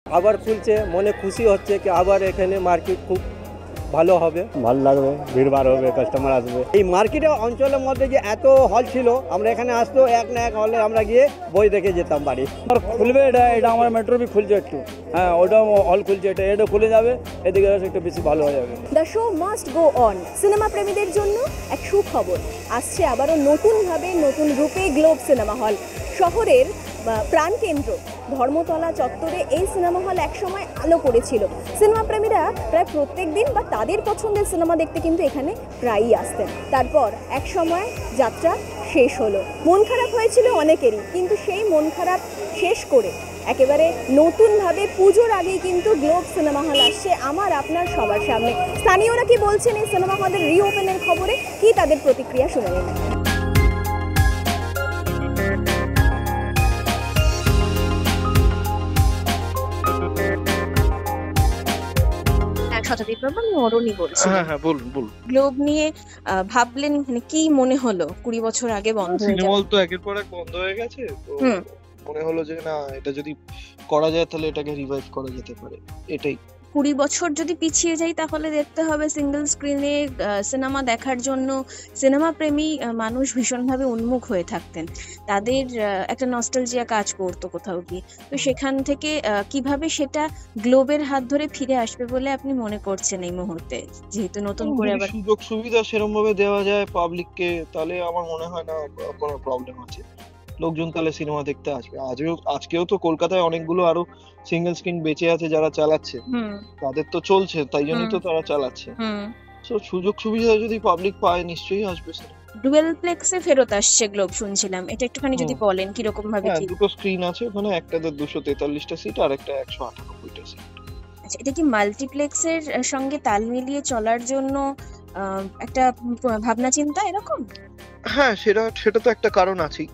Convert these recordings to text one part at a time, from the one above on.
আবার খুলছে, মনে খুশি হচ্ছে কি আবার এখানে মার্কেট খুব ভালো হবে, ভালো লাগবে, ভিড়ভাড় হবে, কাস্টমার আসবে। এই মার্কেটে অঞ্চলের মধ্যে যে এত হল ছিল, আমরা এখানে আসতো এক না এক হলে আমরা গিয়ে বই দেখে যেতাম বাড়ি। আর খুলবে এটা আমার মেট্রো বি খুলছে একটু, হ্যাঁ ওটাও হল খুলছে, এটা খুলে যাবে, এদিকে একটু বেশি ভালো হয়ে যাবে। The show must go on cinema প্রেমীদের জন্য এক সুখবর আসছে আবারও নতুনভাবে নতুন রূপে গ্লোব সিনেমা হল। শহরের প্রাণকেন্দ্র ধর্মতলা চত্বরে এই সিনেমা হল একসময় আলো করেছিল। সিনেমা প্রেমীরা প্রায় প্রত্যেক দিন বা তাদের পছন্দের সিনেমা দেখতে কিন্তু এখানে প্রায়ই আসতেন। তারপর এক সময় যাত্রা শেষ হলো, মন খারাপ হয়েছিল অনেকেরই, কিন্তু সেই মন খারাপ শেষ করে একেবারে নতুনভাবে পুজোর আগেই কিন্তু গ্লোব সিনেমা হল আসছে আমার আপনার সবার সামনে। স্থানীয়রা কি বলছেন এই সিনেমা হলের রিওপেনের খবরে, কি তাদের প্রতিক্রিয়া শুনে নিন। শতাব্দী প্রভা, আমি অরণি বলছি। হ্যাঁ বলুন বলুন। গ্লোব নিয়ে ভাবলেন, মানে কি মনে হলো 20 বছর আগে বন্ধ হয়ে সিনেমা যাবে? হল তো একের পর এক বন্ধ হয়ে গেছে, তো মনে হলো যে না, এটা যদি করা যায় তাহলে এটাকে রিভাইভ করা যেতে পারে, এটাই। 20 বছর যদি পিছিয়ে যাই তাহলে দেখতে হবে সিঙ্গেল স্ক্রিনে সিনেমা দেখার জন্য সিনেমা প্রেমী মানুষ ভীষণভাবে উন্মুখ হয়ে থাকতেন। তাদের একটা নস্টালজিয়া কাজ করতো কোথাও গিয়ে। তো সেখান থেকে কিভাবে সেটা গ্লোবের হাত ধরে ফিরে আসবে বলে আপনি মনে করছেন এই মুহূর্তে, যেহেতু নতুন করে যদি আবার সুযোগ সুবিধা সেরকম ভাবে দেওয়া যায় পাবলিককে, তাহলে আমার মনে হয় না কোনো প্রবলেম আছে। লোকজন তাহলে সিনেমা দেখতে আসবে। আজকেও তো কলকাতায় অনেকগুলো আরো সিঙ্গেল স্ক্রিন বেঁচে আছে যারা চালাচ্ছে, তাদের তো চলছে, তাই জন্যই তো তারা চালাচ্ছে। তো সুযোগ সুবিধা যদি পাবলিক পায় নিশ্চয়ই আসবে সিনেমা। ডুয়েল প্লেক্সে ফেরত আসছে গ্লোব শুনছিলাম, এটা একটুখানি যদি বলেন কিরকম ভাবে হ্যাঁ, কি? দুটো স্ক্রিন আছে ওখানে, একটাতে 243টা সিট আর একটা 198টা সিট। আচ্ছা, এটা কি মাল্টিপ্লেক্সের সঙ্গে তাল মিলিয়ে চলার জন্য একটা ভাবনা চিন্তা এরকম? হ্যাঁ, সেটা তো একটা কারণ আছেই,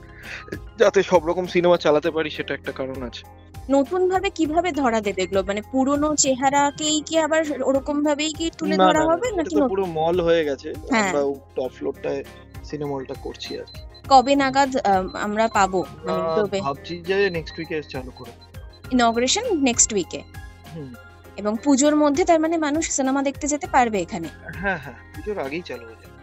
যাতে সব রকম সিনেমা চালাতে পারি, সেটা একটা কারণ আছে। নতুন ভাবে কিভাবে ধরা দেবে গ্লোব, মানে পুরনো চেহারাকেই কি আবার ওরকম ভাবেই কি তুলে না ধরা না, হবে এটা নাকি তো পুরো মল হয়ে গেছে, হ্যাঁ, আমরা টপ ফ্লোরটায় সিনেমা হলটা করছি আর কি। কবে নাগাদ আমরা পাবো মানে গ্লোবে? ভাবছি যে নেক্সট উইকে চালু করে। ইনগ্রেশন নেক্সট উইকে, হুম, এবং পুজোর মধ্যে তার মানে মানুষ সিনেমা দেখতে যেতে পারবে এখানে? হ্যাঁ হ্যাঁ, পুজোর আগেই চালু হয়ে যাবে।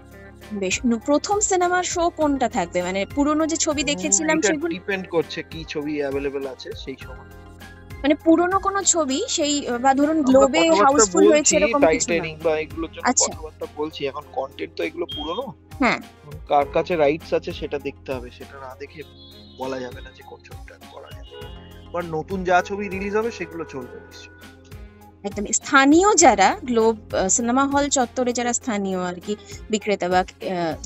বেশ। প্রথম সিনেমার শো কোনটা থাকবে, মানে পুরনো যে ছবি দেখেছিলাম এটা সেগুলো? ডিপেন্ড করছে কি ছবি অ্যাভেলেবেল আছে সেই সময়। মানে পুরনো কোনো ছবি সেই, বা ধরুন গ্লোবে হাউসফুল হয়েছে এরকম কিছু না? টাইটানিং বা এগুলোর জন্য আচ্ছা, কথাবার্তা বলছি, এখন কন্টেন্ট তো এগুলো পুরনো। হ্যাঁ, কার কাছে রাইটস আছে সেটা দেখতে হবে, সেটা না দেখে বলা যাবে না যে কোন ছবিটা করা যাবে। বাট নতুন যা ছবি রিলিজ হবে সেগুলো চলবে নিশ্চয়ই। একদম। স্থানীয় যারা গ্লোব সিনেমা হল চত্বরে যারা স্থানীয় আর কি বিক্রেতা বা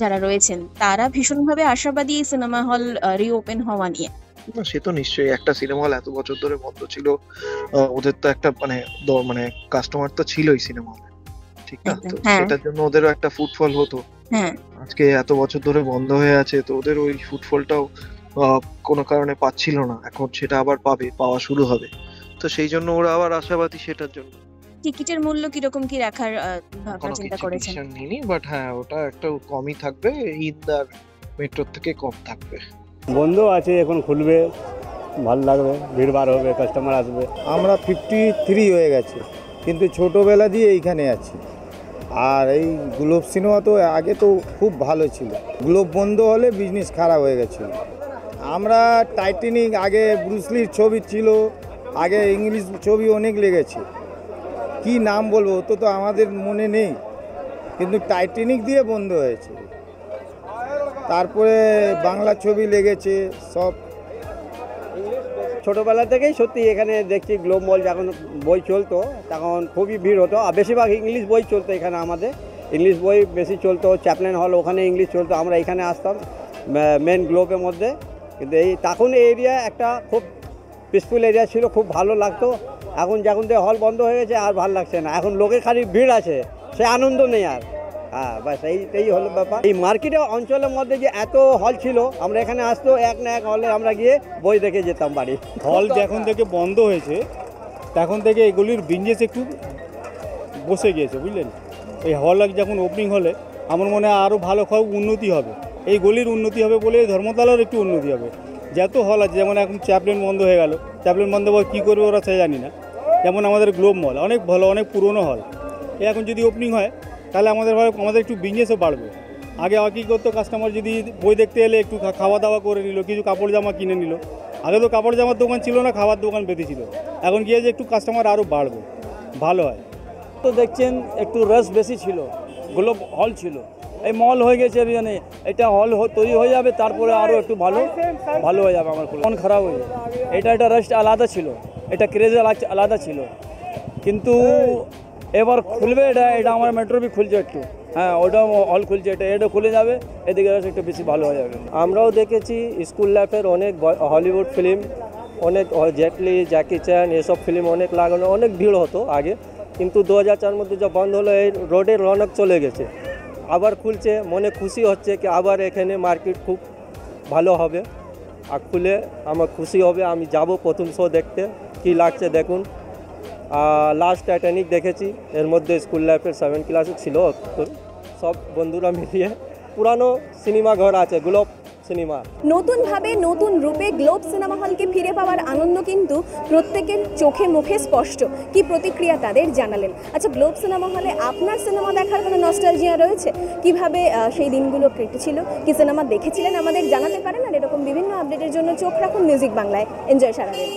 যারা রয়েছেন, তারা ভীষণভাবে আশাবাদী এই সিনেমা হল রিওপেন হওয়া নিয়ে। না, সে তো নিশ্চয়ই, একটা সিনেমা হল এত বছর ধরে বন্ধ ছিল, ওদের তো একটা মানে কাস্টমার তো ছিলই সিনেমা হলে, ঠিক না? তো সেটার জন্য ওদেরও একটা ফুটফল হতো। হ্যাঁ, আজকে এত বছর ধরে বন্ধ হয়ে আছে, তো ওদের ওই ফুটফলটাও কোনো কারণে পাচ্ছিল না, এখন সেটা আবার পাওয়া শুরু হবে। তো সেই জন্য ওরা আবার আশাবাদী সেটার জন্য। টিকিটের মূল্য কিরকম কি রাখার ভাবনা চিন্তা করেছেন? নিইনি, বাট হ্যাঁ, ওটা একটু কমই থাকবে, ইন্দার মেট্রোর থেকে কম থাকবে। বন্ধ আছে, এখন খুলবে, ভালো লাগবে, ভিড়ভাড় হবে, কাস্টমার আসবে। আমরা 53 হয়ে গেছে, কিন্তু ছোটোবেলা দিয়ে এইখানে আছি। আর এই গ্লোব সিনেমা তো আগে তো খুব ভালো ছিল, গ্লোব বন্ধ হলে বিজনেস খারাপ হয়ে গেছিল। আমরা টাইটানিক, আগে ব্রুসলির ছবি ছিল, আগে ইংলিশ ছবি অনেক লেগেছে, কি নাম বলবো তো আমাদের মনে নেই, কিন্তু টাইটানিক দিয়ে বন্ধ হয়েছে। তারপরে বাংলা ছবি লেগেছে সব। ছোটোবেলা থেকেই সত্যি এখানে দেখছি গ্লোব মল যখন বই চলতো তখন খুবই ভিড় হতো, আর বেশিরভাগ ইংলিশ বই চলতো এখানে, আমাদের ইংলিশ বই বেশি চলতো। চ্যাপলিন হল ওখানে ইংলিশ চলতো, আমরা এখানে আসতাম মেন গ্লোবের মধ্যে। কিন্তু তখন এই এরিয়া একটা খুব পিসফুল এরিয়া ছিল, খুব ভালো লাগতো। এখন যখন থেকে হল বন্ধ হয়ে গেছে আর ভালো লাগছে না, এখন লোকের খালি ভিড় আছে, সে আনন্দ নেই আর। হ্যাঁ, বাস এইটাই হলো ব্যাপার। এই মার্কেটে অঞ্চলের মধ্যে যে এত হল ছিল, আমরা এখানে আসতো এক না এক হলে আমরা গিয়ে বই দেখে যেতাম বাড়ি। হল যখন থেকে বন্ধ হয়েছে তখন থেকে এগুলির বিজনেস একটু বসে গিয়েছে, বুঝলেন। এই হল যখন ওপেনিং হলে আমার মনে হয় আরও ভালো উন্নতি হবে, এই গলির উন্নতি হবে বলে ধর্মতলার একটু উন্নতি হবে। যত হল আছে, যেমন এখন চ্যাপলিন বন্ধ হয়ে গেল, চ্যাপলিন বন্ধ কী করবে ওরা সে জানি না, যেমন আমাদের গ্লোব মল অনেক ভালো, অনেক পুরনো হল। এখন যদি ওপেনিং হয় তাহলে আমাদের একটু বিজনেসও বাড়বে। আগে কী করতো, কাস্টমার যদি বই দেখতে এলে একটু খাওয়া দাওয়া করে নিল, কিছু কাপড় জামা কিনে নিল। আগে তো কাপড় জামার দোকান ছিল না, খাবার দোকান বেঁধে ছিল। এখন গিয়ে যে একটু কাস্টমার আরও বাড়বে, ভালো হয়। তো দেখছেন একটু রাশ বেশি ছিল, গ্লোব হল ছিল, এই মল হয়ে গেছে। মানে এটা হল তৈরি হয়ে যাবে, তারপরে আরও একটু ভালো হয়ে যাবে। আমার মন খারাপ হয়ে যাবে। এটা রাশটা আলাদা ছিল, এটা ক্রেজ আলাদা ছিল, কিন্তু এবার খুলবে এটা আমার মেট্রো বি খুলছে একটু, হ্যাঁ ওটাও হল খুলছে, এটা খুলে যাবে, এদিকে রাশ একটু বেশি ভালো হয়ে যাবে। আমরাও দেখেছি স্কুল লাইফের অনেক হলিউড ফিল্ম, অনেক জেটলি, জ্যাকি চ্যান এসব ফিল্ম অনেক লাগানো, অনেক ভিড় হতো আগে, কিন্তু 2004 মধ্যে যা বন্ধ হলো, এই রোডের রৌনক চলে গেছে। আবার খুলছে, মনে খুশি হচ্ছে কি আবার এখানে মার্কেট খুব ভালো হবে, আর খুলে আমার খুশি হবে। আমি যাব প্রথম শো দেখতে, কি লাগছে দেখুন। লাস্ট টাইটানিক দেখেছি, এর মধ্যে স্কুল লাইফের 7 ক্লাসে ছিল, তো সব বন্ধুরা মিলিয়ে পুরানো সিনেমা ঘর আছে গ্লোব সিনেমা। নতুনভাবে নতুন রূপে গ্লোব সিনেমা হলকে ফিরে পাওয়ার আনন্দ কিন্তু প্রত্যেকের চোখে মুখে স্পষ্ট। কি প্রতিক্রিয়া তাদের জানালেন। আচ্ছা, গ্লোব সিনেমা হলে আপনার সিনেমা দেখার কোনো নস্টালজিয়া রয়েছে? কিভাবে সেই দিনগুলো কেটেছিল, কি সিনেমা দেখেছিলেন আমাদের জানাতে পারেন। আর এরকম বিভিন্ন আপডেটের জন্য চোখ রাখুন মিউজিক বাংলায়। এনজয় সারাদিন।